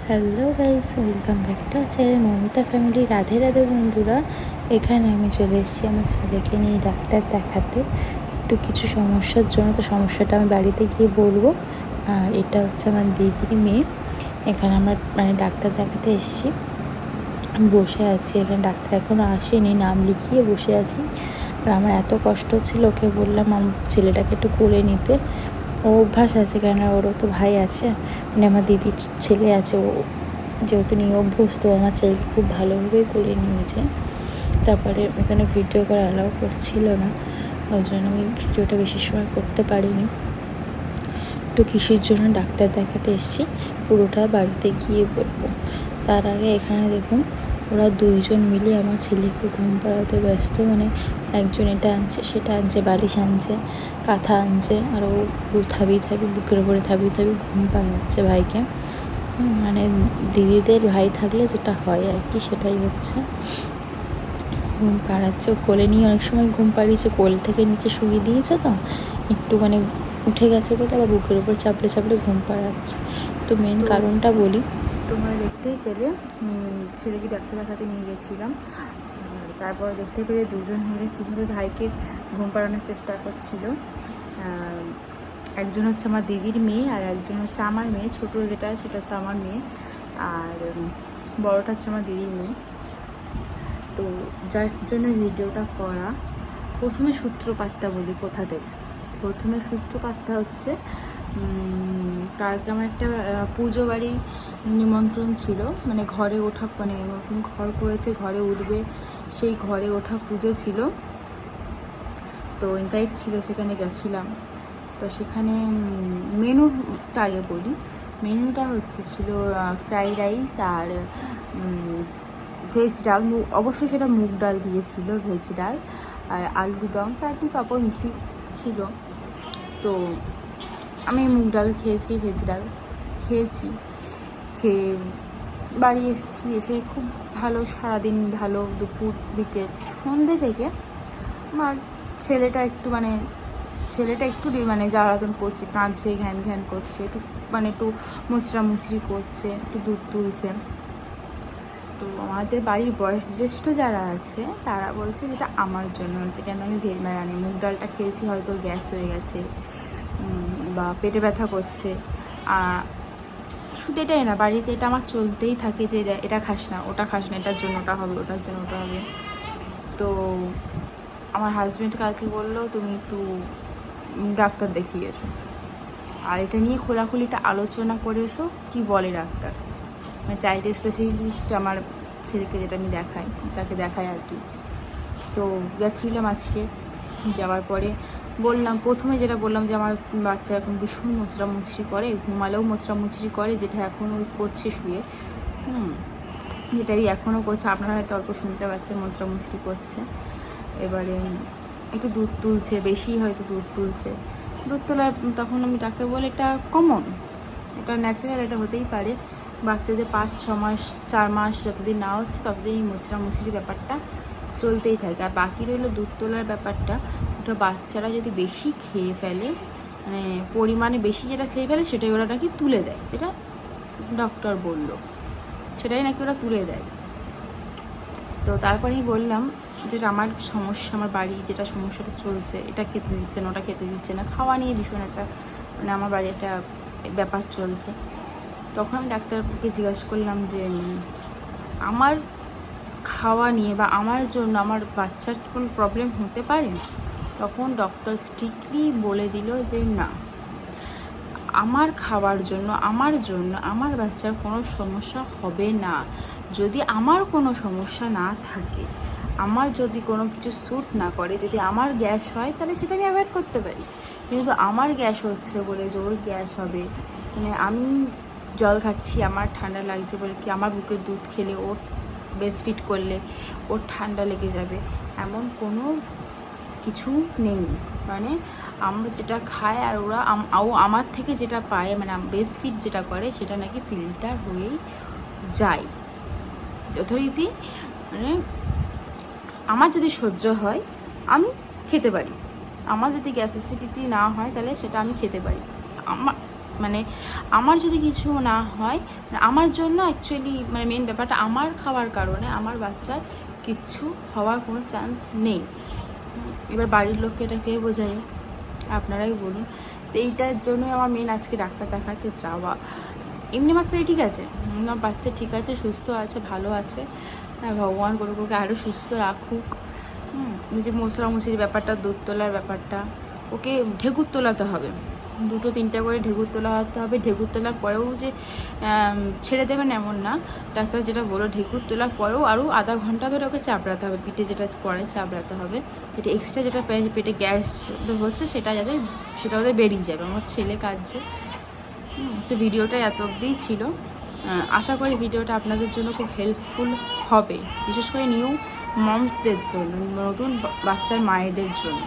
Hello guys, welcome back to channel Momita family. Radhe Radhe বন্ধুরা। এখানে আমি চলে এসেছি আমার ছেলেকে নিয়ে ডাক্তার দেখাতে একটু কিছু সমস্যার জন্য। তো সমস্যাটা আমি বাড়িতে গিয়ে বলবো। আর এটা হচ্ছে আমার দিদির মেয়ে। এখানে আমরা ডাক্তার দেখাতে এসেছি। আমি বসে আছি এখানে, ডাক্তার এখনও আসেনি, নাম লিখিয়ে বসে আছি। আর আমার এত কষ্ট হচ্ছিল, ওকে বললাম আমার ছেলেটাকে একটু কোলে নিতে। ও অভ্যাস আছে, কেন ওরও তো ভাই আছে, আমার দিদির ছেলে আছে। ও যেহেতু নিয়ে অভ্যস্ত, আমার ছেলেকে খুব ভালোভাবেই কোলে নিয়েছে। তারপরে এখানে ভিডিও করা অ্যালাউ করছিল না, ওই জন্য আমি ভিডিওটা বেশি সময় করতে পারিনি। একটু কিসের জন্য ডাক্তার দেখাতে এসেছি পুরোটা বাড়িতে গিয়ে বলবো। তার আগে এখানে দেখুন, ওরা দুইজন মিলে আমার ছেলেকে ঘুম পাড়াতে ব্যস্ত। একজন এটা আনছে, সেটা আনছে, বালিশ আনছে, কাঁথা আনছে, আর ও বুকের উপরে থাবিয়ে ঘুম পাড়াচ্ছে ভাইকে। দিদিদের ভাই থাকলে যেটা হয় আর কি, সেটাই হচ্ছে। ঘুম পাড়াচ্ছে, ও কোলে নিয়ে অনেক সময় ঘুম পাড়িয়েছে, কোল থেকে নিচে শুয়ে দিয়েছে, তো একটু উঠে গেছে বলে আবার বুকের উপর চাপড়ে ঘুম পাড়াচ্ছে। তো মেন কারণটা বলি, তোমরা দেখতেই পেলে ছেলেকে ডাক্তার দেখাতে নিয়ে গেছিলাম। তারপর দেখতে পেলে দুজন মিলে কীভাবে ভাইকে ঘুম পাড়ানোর চেষ্টা করছিল। একজন হচ্ছে আমার দিদির মেয়ে, আর একজন হচ্ছে আমার মেয়ে। ছোটো যেটা সেটা হচ্ছে আমার মেয়ে, আর বড়টা হচ্ছে আমার দিদির মেয়ে। তো যার জন্য ভিডিওটা করা, প্রথমে সূত্রপাতটা বলি কোথা থেকে। প্রথমে সূত্রপাতটা হচ্ছে কালকে আমার একটা পুজো বাড়ি নিমন্ত্রণ ছিল, ঘরে ওঠা, নতুন ঘর করেছে, ঘরে উঠবে, সেই ঘরে ওঠা পুজো ছিল। তো ইনভাইট ছিল, সেখানে গেছিলাম। তো সেখানে মেনুটা আগে বলি। মেনুটা ছিল ফ্রাইড রাইস আর ভেজ ডাল। অবশ্যই সেটা মুগ ডাল দিয়েছিল, ভেজ ডাল, আর আলুর দম, চাটনি, পাঁপড়, মিষ্টি ছিল। তো আমি মুগ ডাল খেয়েছি, ভেজ ডাল খেয়েছি। খেয়ে বাড়ি এসেছি, এসে খুব ভালো, সারাদিন ভালো, দুপুর বিকেল সন্ধ্যে থেকে আমার ছেলেটা একটু জ্বালাতন করছে, কাঁদছে, ঘ্যান ঘ্যান করছে, একটু মুচড়ি করছে, একটু দুধ তুলছে। তো আমাদের বাড়ির বয়োজ্যেষ্ঠ যারা আছে তারা বলছে যেটা আমার জন্য হচ্ছে, কেন আমি মুগ ডালটা খেয়েছি, হয়তো গ্যাস হয়ে গেছে বা পেটে ব্যথা করছে। শুধু এটাই না, বাড়িতে এটা আমার চলতেই থাকে যে এটা খাস না, ওটা খাস না, এটার জন্য ওটা হবে, ওটার জন্য ওটা হবে। তো আমার হাজব্যান্ড কালকে বললো তুমি একটু ডাক্তার দেখিয়ে এসো, আর এটা নিয়ে খোলাখুলিটা আলোচনা করে এসো, কি বলে ডাক্তার। চাইল্ড স্পেশালিস্ট আমার ছেলেকে যেটা আমি যাকে দেখাই আর কি। তো গেছিলাম আজকে। যাওয়ার পরে প্রথমে যেটা বললাম যে আমার বাচ্চা এখন ভীষণ মোচড়ামুচড়ি করে, ঘুমালেও মোচড়ামুচড়ি করে, যেটা এখন ওই করছে শুয়ে, যেটা এখনও করছে, আপনারা হয়তো অল্প শুনতে পাচ্ছেন, মোচড়ামুচড়ি করছে। এবারে একটু দুধ তুলছে, বেশি হয়তো দুধ তুলছে। দুধ তোলার তখন আমি ডাক্তার বলে এটা কমন, এটা ন্যাচারাল, এটা হতেই পারে। বাচ্চাদের 5-6 মাস 4 মাস যতদিন না হচ্ছে ততদিন এই মোচড়ামুচড়ির ব্যাপারটা চলতেই থাকে। আর বাকি রইল দুধ তোলার ব্যাপারটা, ওটা বাচ্চারা যদি বেশি খেয়ে ফেলে, পরিমাণে বেশি যেটা খেয়ে ফেলে, সেটাই ওরা নাকি তুলে দেয়, যেটা ডক্টর বলল, সেটাই নাকি ওরা তুলে দেয়। তো তারপরেই বললাম যেটা আমার সমস্যা, আমার বাড়ি যেটা সমস্যাটা চলছে, এটা খেতে দিচ্ছে না, ওটা খেতে দিচ্ছে না, খাওয়া নিয়ে ভীষণ একটা আমার বাড়ি একটা ব্যাপার চলছে। তখন আমি ডাক্তারকে জিজ্ঞাসা করলাম যে আমার খাওয়া নিয়ে বা আমার জন্য আমার বাচ্চার কি কোনো প্রবলেম হতে পারে। তখন ডক্টর স্ট্রিক্টলি বলে দিল যে না, আমার খাওয়ার জন্য আমার বাচ্চার কোনো সমস্যা হবে না। যদি আমার কোনো সমস্যা না থাকে, আমার যদি কোনো কিছু স্যুট না করে, যদি আমার গ্যাস হয়, তাহলে সেটা আমি অ্যাভয়েড করতে পারি। কিন্তু আমার গ্যাস হচ্ছে বলে যে ওর গ্যাস হবে, আমি জল খাচ্ছি, আমার ঠান্ডা লাগছে বলে কি আমার বুকের দুধ খেলে, ওর ব্রেস্টফিড করলে ওর ঠান্ডা লেগে যাবে, এমন কোনো কিছু নেই। আমরা যেটা খাই আর ও আমার থেকে যেটা পায়, ব্রেস্টফিড যেটা করে, সেটা নাকি ফিল্টার হয়েই যায় যথারীতি। আমার যদি সহ্য হয় আমি খেতে পারি, আমার যদি গ্যাস অ্যাসিডিটি না হয় তাহলে সেটা আমি খেতে পারি। মানে আমার যদি কিছু না হয়, আমার জন্য অ্যাকচুয়ালি মানে মেন ব্যাপারটা আমার খাওয়ার কারণে আমার বাচ্চার কিচ্ছু হওয়ার কোনো চান্স নেই। এবার বাড়ির লোককে এটা কে বোঝায়, আপনারাই বলুন। তো এইটার জন্যই আমার মেন আজকে ডাক্তার দেখাতে যাওয়া। এমনি বাচ্চা ঠিক আছে, না বাচ্চা ঠিক আছে, সুস্থ আছে, ভালো আছে। হ্যাঁ, ভগবান করুক ওকে আরও সুস্থ রাখুক। যে মশলামশির ব্যাপারটা, দুধ তোলার ব্যাপারটা, ওকে ঢেকুর তোলাতে হবে, 2-3টা করে ঢেকুর তোলাতে হবে। ঢেকুর তোলার পরেও যে ছেড়ে দেবেন এমন না, ডাক্তার যেটা বলো ঢেকুর তোলার পরেও আরও আধা ঘন্টা ধরে ওকে চাপড়াতে হবে, পিঠে যেটা করে চাপড়াতে হবে, পেটে এক্সট্রা যেটা পেটে গ্যাস হচ্ছে সেটা ওদের বেরিয়ে যাবে। আমার ছেলে কাঁদছে। তো ভিডিওটা এত অবধিই ছিল। আশা করি ভিডিওটা আপনাদের জন্য খুব হেল্পফুল হবে, বিশেষ করে নিউ মমসদের জন্য, নতুন বাচ্চার মায়েদের জন্য।